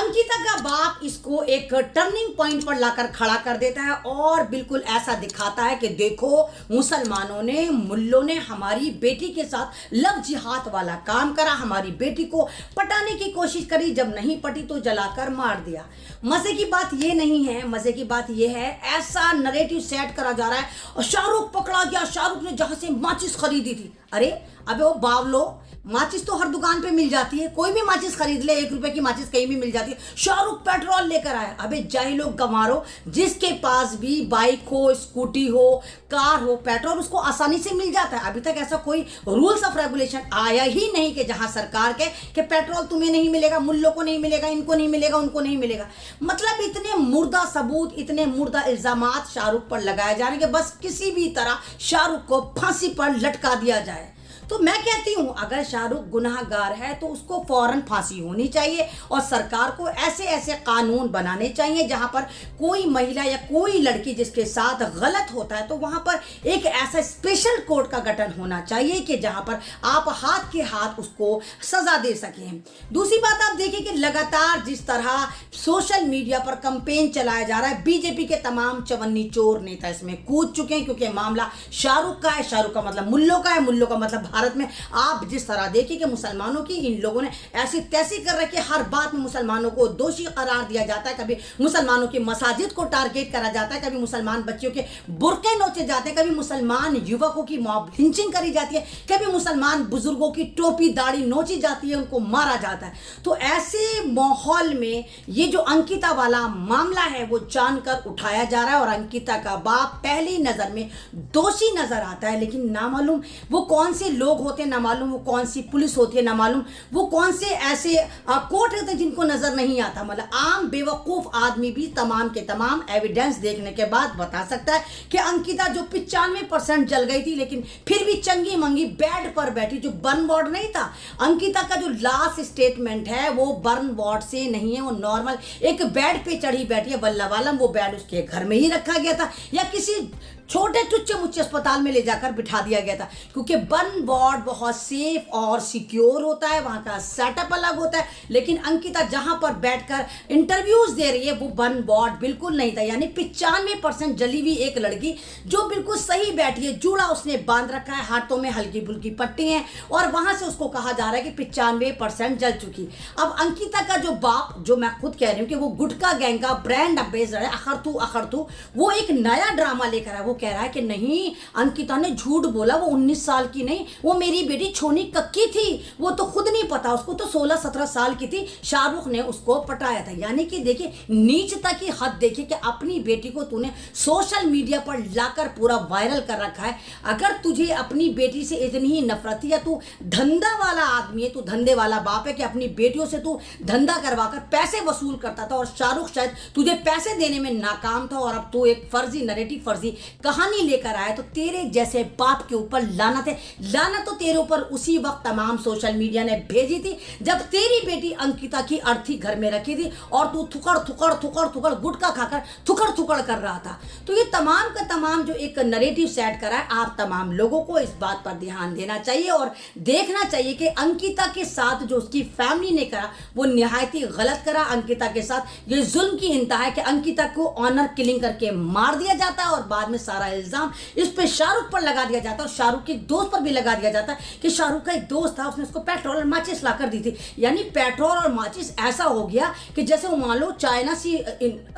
अंकिता का बाप इसको एक टर्निंग पॉइंट पर लाकर खड़ा कर देता है और बिल्कुल ऐसा दिखाता है कि देखो, मुसलमानों ने, मुल्लों ने हमारी बेटी के साथ लव जिहाद वाला काम करा, हमारी बेटी को पटाने की कोशिश करी, जब नहीं पटी तो जलाकर मार दिया। मजे की बात ये नहीं है, मजे की बात ये है ऐसा नरेटिव सेट करा जा रहा है और शाहरुख पकड़ा गया, शाहरुख ने जहां से माचिस खरीदी थी। अरे अबे वो बावलो, माचिस तो हर दुकान पे मिल जाती है, कोई भी माचिस खरीद ले, 1 रुपए की माचिस कहीं भी मिल जाती है। शाहरुख पेट्रोल लेकर आया। अबे जाहिलो गंवारो, जिसके पास भी बाइक हो, स्कूटी हो, कार हो, पेट्रोल उसको आसानी से मिल जाता है। अभी तक ऐसा कोई रूल्स ऑफ रेगुलेशन आया ही नहीं कि जहां सरकार के कि पेट्रोल तुम्हें नहीं मिलेगा, मुल्लों को नहीं मिलेगा, इनको नहीं मिलेगा, उनको नहीं मिलेगा। मतलब इतने मुर्दा सबूत, इतने मुर्दा इल्जामात शाहरुख पर लगाए जा रहे हैं कि बस किसी भी तरह शाहरुख को फांसी पर लटका दिया जाए। तो मैं कहती हूं अगर शाहरुख गुनाहगार है तो उसको फौरन फांसी होनी चाहिए और सरकार को ऐसे ऐसे कानून बनाने चाहिए जहां पर कोई महिला या कोई लड़की जिसके साथ गलत होता है तो वहां पर एक ऐसा स्पेशल कोर्ट का गठन होना चाहिए कि जहां पर आप हाथ के हाथ उसको सजा दे सकें। दूसरी बात आप देखिए कि लगातार जिस तरह सोशल मीडिया पर कंपेन चलाया जा रहा है, बीजेपी के तमाम चवन्नी चोर नेता इसमें कूद चुके हैं क्योंकि मामला शाहरुख का है, शाहरुख का मतलब मुल्लों का है, मुल्लों का मतलब भारत में आप जिस तरह देखिए कि मुसलमानों की इन लोगों ने ऐसी तैसी कर रखी है, हर बात में मुसलमानों को दोषी करार दिया जाता है, कभी मुसलमानों की मसाजिद को टारगेट करा जाता है, कभी मुसलमान बच्चियों के बुरके नोचे जाते हैं, कभी मुसलमान युवकों की मॉब लिंचिंग करी जाती है, कभी मुसलमान बुजुर्गों की टोपी दाढ़ी नोची जाती है, उनको मारा जाता है। तो ऐसे माहौल में ये जो अंकिता वाला मामला है वो जानकर उठाया जा रहा है और अंकिता का बाप पहली नजर में दोषी नजर आता है, लेकिन ना मालूम वो कौन से लोग होते हैं, ना मालूम वो कौन सी पुलिस होती है, ना मालूम वो कौन से ऐसे कोर्ट होते हैं जिनको नजर नहीं आता। मतलब आम बेवकूफ आदमी भी तमाम के तमाम एविडेंस देखने के बाद बता सकता है कि अंकिता जो 95% जल गई थी लेकिन फिर भी चंगी मंगी बेड पर बैठी, जो बर्न वार्ड नहीं था। अंकिता का जो लास्ट स्टेटमेंट है वो बर्न वार्ड से नहीं है, वो नॉर्मल एक बेड पे चढ़ी बैठी है, वल्लभ आलम वो बेड उसके घर में ही रखा गया था या किसी छोटे टुच्चे मुच्चे अस्पताल में ले जाकर बिठा दिया गया था, क्योंकि बर्न वार्ड बहुत सेफ और सिक्योर होता है, वहां का सेटअप अलग होता है। लेकिन अंकिता जहां पर बैठकर इंटरव्यूज दे रही है वो बर्न वार्ड बिल्कुल नहीं था, यानी 95% जली हुई एक लड़की जो बिल्कुल सही बैठी है, जूड़ा उसने बांध रखा है, हाथों में हल्की फुल्की पट्टी है और वहां से उसको कहा जा रहा है कि 95% जल चुकी। अब अंकिता का जो बाप, जो मैं खुद कह रही हूँ कि वो गुटका गैंग का ब्रांड एम्बेसडर है, अखर तू, वो एक नया ड्रामा लेकर आया। वो कह रहा है कि नहीं, अंकिता ने झूठ बोला, वो 19 साल की नहीं, वो मेरी बेटी छोनी कक्की थी, वो तो खुद नहीं पता, उसको तो 16-17 साल की थी, शाहरुख ने उसको पटाया था। यानी कि देखिए नीचता की हद देखिए कि अपनी बेटी को तूने सोशल मीडिया पर लाकर पूरा वायरल कर रखा है। अगर तुझे अपनी बेटी से इतनी ही नफरत थी या तू धंधा वाला आदमी है, तू धंधे वाला बाप है कि अपनी बेटियों से तू धंधा करवाकर पैसे वसूल करता था और शाहरुख शायद तुझे पैसे देने में नाकाम था और अब तू एक फर्जी नरेटिव, फर्जी कहानी लेकर आया, तो तेरे जैसे बाप के ऊपर लानत है। लानत तो तेरे ऊपर उसी वक्त तमाम सोशल मीडिया ने भेजी थी जब तेरी बेटी अंकिता की अर्थी घर में रखी थी और तू थुकड़ गुटखा खाकर थुकड़ कर रहा था। तो ये तमाम का तमाम जो एक नरेटिव सेट करा है, आप तमाम लोगों को इस बात पर ध्यान देना चाहिए और देखना चाहिए कि अंकिता के साथ जो उसकी फैमिली ने करा वो निहायत ही गलत करा। अंकिता के साथ ये जुल्म की इंतहा है कि अंकिता को ऑनर किलिंग करके मार दिया जाता है और बाद में सारा इल्जाम इस पे शाहरुख पर लगा दिया जाता है और शाहरुख के दोस्त पर भी लगा दिया जाता है कि शाहरुख का एक दोस्त था, उसने उसको पेट्रोल और माचिस लाकर दी थी। यानी पेट्रोल और माचिस ऐसा हो गया कि जैसे वो मान लो चाइना से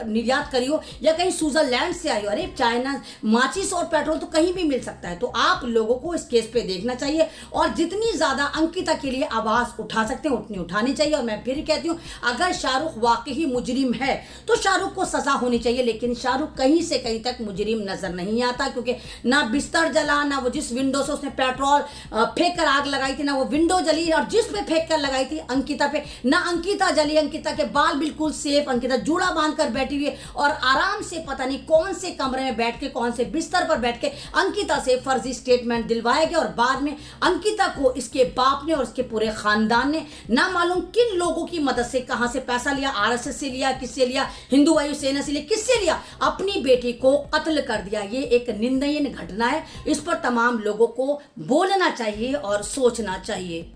निर्यात करी हो या कहीं स्विट्जरलैंड से आई हो। अरे चाइना माचिस और पेट्रोल तो कहीं भी मिल सकता है। तो आप लोगों को इस केस पे देखना चाहिए और जितनी ज्यादा अंकिता के लिए आवाज उठा सकते हैं उतनी उठानी चाहिए। और मैं फिर कहती हूँ अगर शाहरुख वाकई मुजरिम है तो शाहरुख को सजा होनी चाहिए, लेकिन शाहरुख कहीं से कहीं तक मुजरिम नजर नहीं आता क्योंकि ना बिस्तर जला, ना वो जिस विंडो से उसने पेट्रोल फेंक कर आग लगाई थी, ना वो विंडो जली और जिस पे फेंक कर लगाई थी अंकिता पे, ना अंकिता जली। अंकिता के बाल बिल्कुल सेफ, अंकिता जूड़ा बांध कर बैठी हुई है और आराम से पता नहीं कौन से कमरे में बैठ के, कौन से बिस्तर पर बैठ के अंकिता से फर्जी स्टेटमेंट दिलवाया गया और बाद में अंकिता को इसके बाप ने और इसके पूरे खानदान ने ना मालूम किन लोगों की मदद से कहां से पैसा लिया, आरएसएस से लिया, किससे लिया, हिंदू वायु सेना से लिया, किससे लिया, अपनी बेटी को कत्ल कर दिया। ये एक निंदनीय घटना है, इस पर तमाम लोगों को बोलना चाहिए और सोचना चाहिए।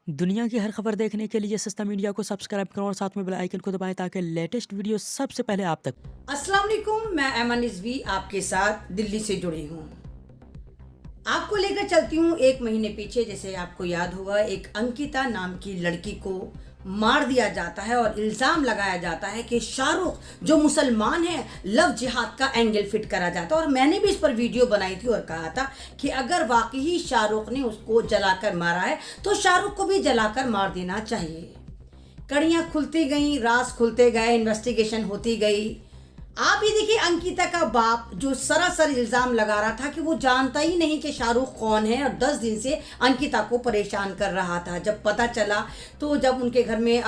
दुनिया की हर खबर देखने के लिए सस्ता मीडिया को सब्सक्राइब करो और साथ में बेल आइकन को दबाएं ताकि लेटेस्ट वीडियो सबसे पहले आप तक। अस्सलाम वालेकुम, मैं ऐमन रिजवी आपके साथ दिल्ली से जुड़ी हूँ। आपको लेकर चलती हूँ एक महीने पीछे। जैसे आपको याद होगा, एक अंकिता नाम की लड़की को मार दिया जाता है और इल्ज़ाम लगाया जाता है कि शाहरुख जो मुसलमान है, लव जिहाद का एंगल फिट करा जाता है। और मैंने भी इस पर वीडियो बनाई थी और कहा था कि अगर वाकई ही शाहरुख ने उसको जलाकर मारा है तो शाहरुख को भी जलाकर मार देना चाहिए। कड़ियाँ खुलती गईं, राज खुलते गए, इन्वेस्टिगेशन होती गई। आप ये देखिए, अंकिता का बाप जो सरासर इल्ज़ाम लगा रहा था कि वो जानता ही नहीं कि शाहरुख कौन है और 10 दिन से अंकिता को परेशान कर रहा था। जब पता चला तो जब उनके घर में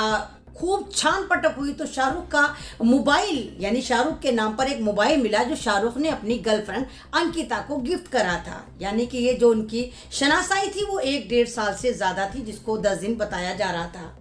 खूब छान पटक हुई तो शाहरुख का मोबाइल, यानी शाहरुख के नाम पर एक मोबाइल मिला जो शाहरुख ने अपनी गर्लफ्रेंड अंकिता को गिफ्ट करा था। यानी कि ये जो उनकी शनासाई थी वो 1-1.5 साल से ज़्यादा थी, जिसको 10 दिन बताया जा रहा था।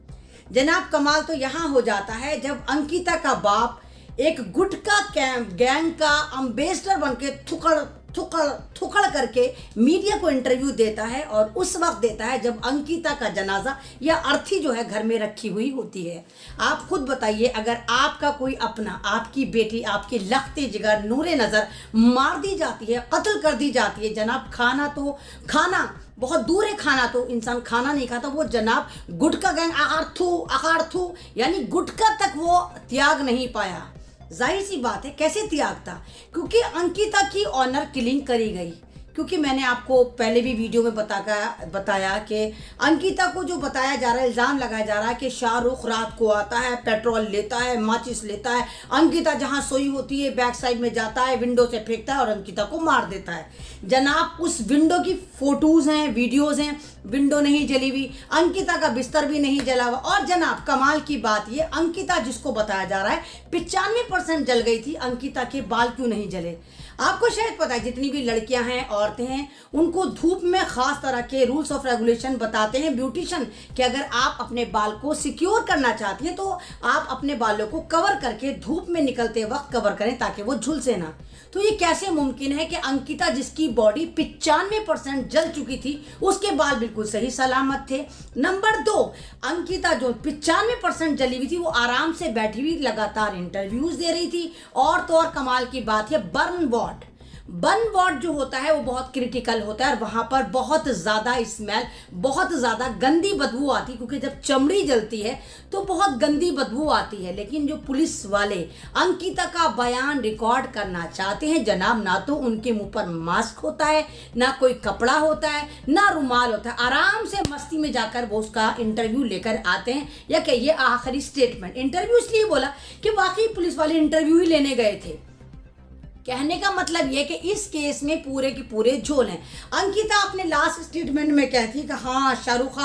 जनाब, कमाल तो यहाँ हो जाता है जब अंकिता का बाप एक गुटखा गैंग का एम्बेसडर बनके थुकड़ करके मीडिया को इंटरव्यू देता है, और उस वक्त देता है जब अंकिता का जनाजा या अर्थी जो है घर में रखी हुई होती है। आप खुद बताइए, अगर आपका कोई अपना, आपकी बेटी, आपकी लखते जिगर नूरे नज़र मार दी जाती है, कत्ल कर दी जाती है, जनाब, खाना बहुत दूर है, खाना तो इंसान खाना नहीं खाता, वो जनाब गुटखा गैंग अखार्थू यानी गुटखा तक वो त्याग नहीं पाया। जाहिर सी बात है, कैसे त्याग था? क्योंकि अंकिता की ऑनर किलिंग करी गई। क्योंकि मैंने आपको पहले भी वीडियो में बताया कि अंकिता को जो बताया जा रहा है, इल्ज़ाम लगाया जा रहा है कि शाहरुख रात को आता है, पेट्रोल लेता है, माचिस लेता है, अंकिता जहां सोई होती है बैक साइड में जाता है, विंडो से फेंकता है और अंकिता को मार देता है। जनाब, उस विंडो की फोटोज़ हैं, वीडियोज़ हैं, विंडो नहीं जली हुई, अंकिता का बिस्तर भी नहीं जला हुआ। और जनाब, कमाल की बात ये, अंकिता जिसको बताया जा रहा है 95% जल गई थी, अंकिता के बाल क्यों नहीं जले? आपको शायद पता है, जितनी भी लड़कियां हैं, औरतें हैं, उनको धूप में खास तरह के रूल्स ऑफ रेगुलेशन बताते हैं ब्यूटिशियन कि अगर आप अपने बाल को सिक्योर करना चाहती हैं तो आप अपने बालों को कवर करके धूप में निकलते वक्त कवर करें ताकि वो झुलसे ना। तो ये कैसे मुमकिन है कि अंकिता, जिसकी बॉडी 95% जल चुकी थी, उसके बाल बिल्कुल सही सलामत थे? नंबर 2, अंकिता जो 95% जली हुई थी वो आराम से बैठी हुई लगातार इंटरव्यूज दे रही थी। और तो और कमाल की बात है, बर्न वार्ड जो होता है वो बहुत क्रिटिकल होता है और वहाँ पर बहुत ज़्यादा स्मेल, बहुत ज़्यादा गंदी बदबू आती है, क्योंकि जब चमड़ी जलती है तो बहुत गंदी बदबू आती है। लेकिन जो पुलिस वाले अंकिता का बयान रिकॉर्ड करना चाहते हैं, जनाब, ना तो उनके मुंह पर मास्क होता है, ना कोई कपड़ा होता है, ना रुमाल होता है। आराम से मस्ती में जाकर वो उसका इंटरव्यू लेकर आते हैं, या कहिए आखिरी स्टेटमेंट। इंटरव्यू इसलिए बोला कि वाकई पुलिस वाले इंटरव्यू ही लेने गए थे। कहने का मतलब यह कि इस केस में पूरे के पूरे झोल हैं। अंकिता अपने लास्ट स्टेटमेंट में कहती कि हाँ, शाहरुख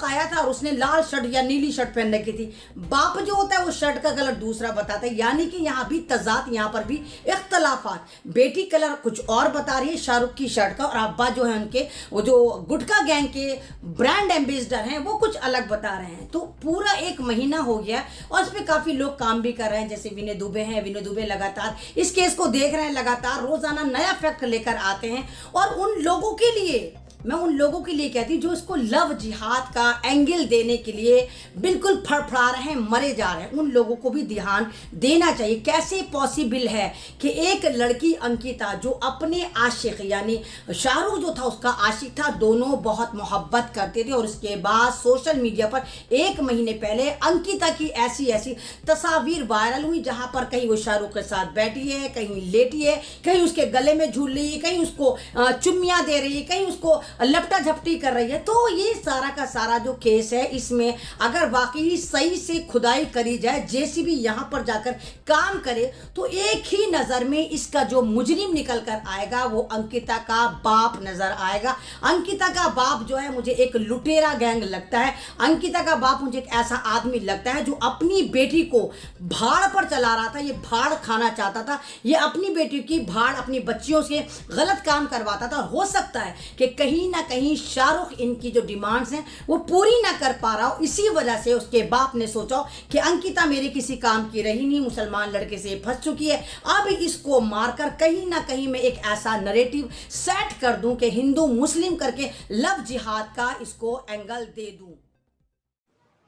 आया था और उसने लाल शर्ट या नीली शर्ट पहन रखी थी। बाप जो होता है वो शर्ट का कलर दूसरा बताता है, यानी कि यहाँ भी तजाद, यहाँ पर भी इख्तलाफात। बेटी कलर कुछ और बता रही है शाहरुख की शर्ट का, और अब्बा जो है उनके, वो जो गुटखा गैंग के ब्रांड एम्बेसडर हैं, वो कुछ अलग बता रहे हैं। तो पूरा 1 महीना हो गया और इस पर काफ़ी लोग काम भी कर रहे हैं। जैसे विनय दुबे हैं, विनय दुबे लगातार इस केस को देख रहे हैं, लगातार रोजाना नया फैक्ट लेकर आते हैं। और उन लोगों के लिए, मैं उन लोगों के लिए कहती हूँ जो इसको लव जिहाद का एंगल देने के लिए बिल्कुल फड़फड़ा रहे हैं, मरे जा रहे हैं, उन लोगों को भी ध्यान देना चाहिए। कैसे पॉसिबल है कि एक लड़की अंकिता जो अपने आशिक, यानी शाहरुख जो था उसका आशिक था, दोनों बहुत मोहब्बत करते थे, और उसके बाद सोशल मीडिया पर 1 महीने पहले अंकिता की ऐसी तस्वीर वायरल हुई जहां पर कहीं वो शाहरुख के साथ बैठी है, कहीं लेटी है, कहीं उसके गले में झूल रही है, कहीं उसको चुम्मियां दे रही है, कहीं उसको लपटा झपटी कर रही है। तो ये सारा का सारा जो केस है, इसमें अगर वाकई सही से खुदाई करी जाए, जेसीबी यहाँ पर जाकर काम करे, तो एक ही नज़र में इसका जो मुजरिम निकल कर आएगा वो अंकिता का बाप नज़र आएगा। अंकिता का बाप जो है मुझे एक लुटेरा गैंग लगता है। अंकिता का बाप मुझे एक ऐसा आदमी लगता है जो अपनी बेटी को भाड़ पर चला रहा था, ये भाड़ खाना चाहता था, ये अपनी बेटी की भाड़ अपनी बच्चियों से गलत काम करवाता था। और हो सकता है कि कहीं कहीं ना कहीं शाहरुख इनकी जो डिमांड्स हैं वो पूरी ना कर पा रहा हो। इसी वजह से उसके बाप ने सोचा कि अंकिता मेरे किसी काम की रही नहीं, मुसलमान लड़के से फंस चुकी है, अब इसको मारकर कहीं ना कहीं मैं एक ऐसा नरेटिव सेट कर दूं कि हिंदू मुस्लिम करके लव जिहाद का इसको एंगल दे दूं।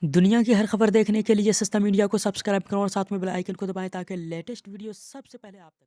दुनिया की हर खबर देखने के लिए सस्ता मीडिया को सब्सक्राइब करो और साथ में बेल आइकन को दबाएं ताकि लेटेस्ट वीडियो सबसे पहले आप तक